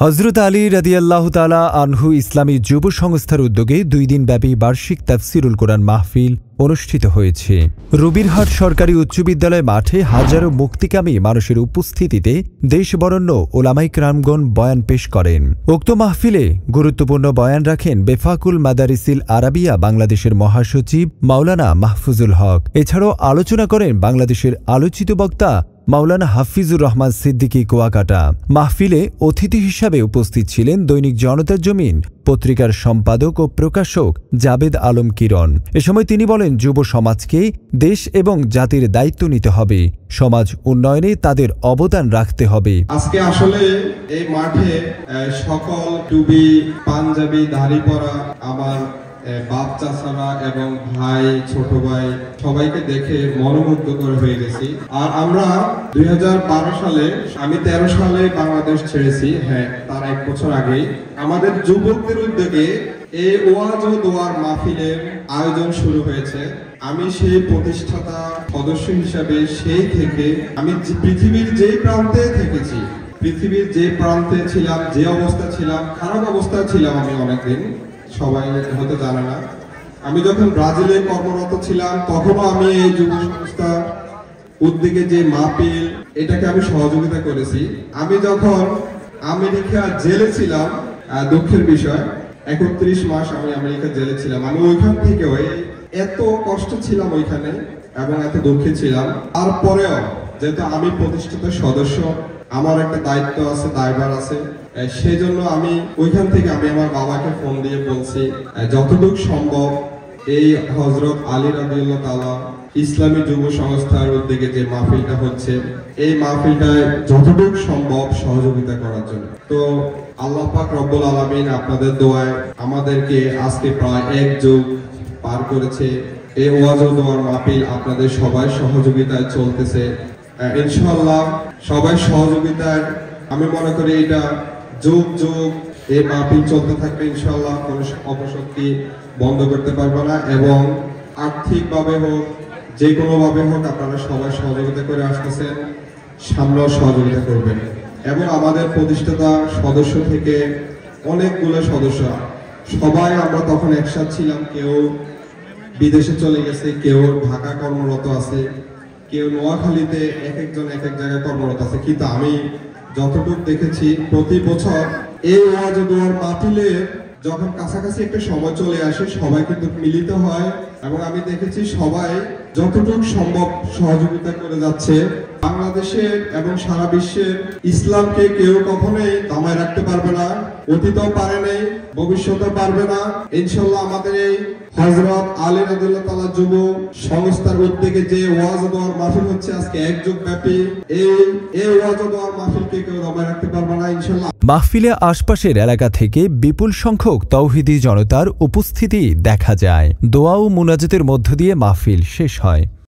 হযরত আলী রাদিয়াল্লাহু তাআলা আনহু ইসলামী যুব সংস্থার উদ্যোগে ২ দিনব্যাপী বার্ষিক তাফসিরুল কোরআন মাহফিল অনুষ্ঠিত হয়েছে। রুবিরহাট সরকারি উচ্চ বিদ্যালয় মাঠে হাজারো মুক্তিকামী মানুষের উপস্থিতিতে দেশবরেণ্য ওলামায়ে কেরামগণ বয়ান পেশ করেন। উক্ত মাহফিলে গুরুত্বপূর্ণ বয়ান রাখেন বেফাকুল মাদারিসিল আরাবিয়া বাংলাদেশের মহাসচিব মাওলানা মাহফুজুল হক। এছাড়াও আলোচনা করেন বাংলাদেশের আলোচিত বক্তা মাওলানা হাফিজুর রহমান সিদ্দিকী কুয়াকাটা। মাহফিলে অতিথি হিসাবে উপস্থিত ছিলেন দৈনিক জনতার জমিন পত্রিকার সম্পাদক ও প্রকাশক জাবেদ আলম কিরণ। এ সময় তিনি বলেন, যুব সমাজকে দেশ এবং জাতির দায়িত্ব নিতে হবে, সমাজ উন্নয়নে তাদের অবদান রাখতে হবে। আজকে আসলে এই মাঠে সকল টুবি পাঞ্জাবি দাড়ি পরা আমার বাপ চাচারা এবং ভাই ছোট ভাই সবাইকে দেখে মনোমুগ্ধকর হয়ে গেছি। আর আমরা 2012 সালে, আমি 13 সালে বাংলাদেশ ছেড়েছি, হ্যাঁ তার 1 বছর আগেই আমাদের যুবকদের উদ্যোগে এই ওয়াজ ও দোয়ার মাহফিলের আয়োজন শুরু হয়েছে। আমি সেই প্রতিষ্ঠাতা সদস্য হিসাবে সেই থেকে আমি পৃথিবীর যে প্রান্তে থেকেছি, পৃথিবীর যে প্রান্তে ছিলাম, যে অবস্থা ছিলাম, খারাপ অবস্থায় ছিলাম আমি অনেকদিন, সবাই হয়তো জানে না। আমি যখন ব্রাজিলে কর্মরত ছিলাম তখনও আমি এই যুব সংস্থা উদ্যোগে যে মাহফিল এটাকে আমি সহযোগিতা করেছি। আমি যখন আমেরিকা জেলে ছিলাম, দুঃখের বিষয় 31 মাস আমি আমেরিকা জেলে ছিলাম, আমি ওইখান থেকে এত কষ্ট ছিলাম ওইখানে এবং এত দুঃখে ছিলাম। তারপরেও যেহেতু আমি প্রতিষ্ঠাতা সদস্য, আমার একটা দায়িত্ব আছে, দায়ভার আছে, সেই জন্য আমি ওইখান থেকে আমি আমার বাবাকে ফোন দিয়ে বলছি যতটুকু সম্ভব এই হযরত আলী রাদিয়াল্লাহু তাআলা ইসলামী যুব সংস্থার উদ্যোগে যে মাহফিলটা হচ্ছে এই মাহফিলটায় যতটুকু সম্ভব সহযোগিতা করার জন্য। তো আল্লাহ পাক রব্বুল আলামিন আপনাদের দোয়ায় আমাদেরকে আজকে প্রায় 1 যুগ পার করেছে। এই ওয়াজ ও দোয়ার মাহফিল আপনাদের সবাই সহযোগিতায় চলতেছে। ইনশাআল্লাহ সবাই সহযোগিতায় আমি মনে করি এটা যুগ যুগ এই মাহফিল চলতে থাকবে ইনশাআল্লাহ। কোনো অপশক্তি বন্ধ করতে পারবে না এবং আর্থিকভাবে হোক যে কোনোভাবে হোক আপনারা সবাই সহযোগিতা করে আসতেছেন, সামনেও সহযোগিতা করবেন। এবং আমাদের প্রতিষ্ঠাতা সদস্য থেকে অনেকগুলো সদস্য সবাই আমরা তখন একসাথে ছিলাম, কেউ বিদেশে চলে গেছে, কেউ ঢাকা কর্মরত আছে, কেউ নোয়াখালীতে, এক একজন এক এক জায়গায় কর্মরত আছে। কিন্তু আমি যতটুকু দেখেছি প্রতি বছর এই ওয়াজ ও দোয়ার মাহফিলে যখন কাছাকাছি একটা সময় চলে আসে সবাই কিন্তু মিলিত হয় এবং আমি দেখেছি সবাই যতটুকু সম্ভব সহযোগিতা করে যাচ্ছে। বাংলাদেশের এবং সারা বিশ্বের ইসলামকে কেউ কখনোই দমায় রাখতে পারবে না, অতীতেও পারে নাই, ভবিষ্যতেও পারবে না। ইনশাআল্লাহ আমাদের এই হযরত আলী রাদিয়াল্লাহু তাআলা যুব সংস্থার উদ্যোগে যে ওয়াজ ও দোয়ার মাহফিল হচ্ছে আজকে 1 যুগ ব্যাপী, এই ওয়াজ ও দোয়ার মাহফিলকে কেউ দমায় রাখতে পারবে না ইনশাআল্লাহ। মাহফিলে আশপাশের এলাকা থেকে বিপুল সংখ্যক তাওহীদি জনতার উপস্থিতি দেখা যায়। দোয়া ও মুনাজাতের মধ্য দিয়ে মাহফিল শেষ হয়।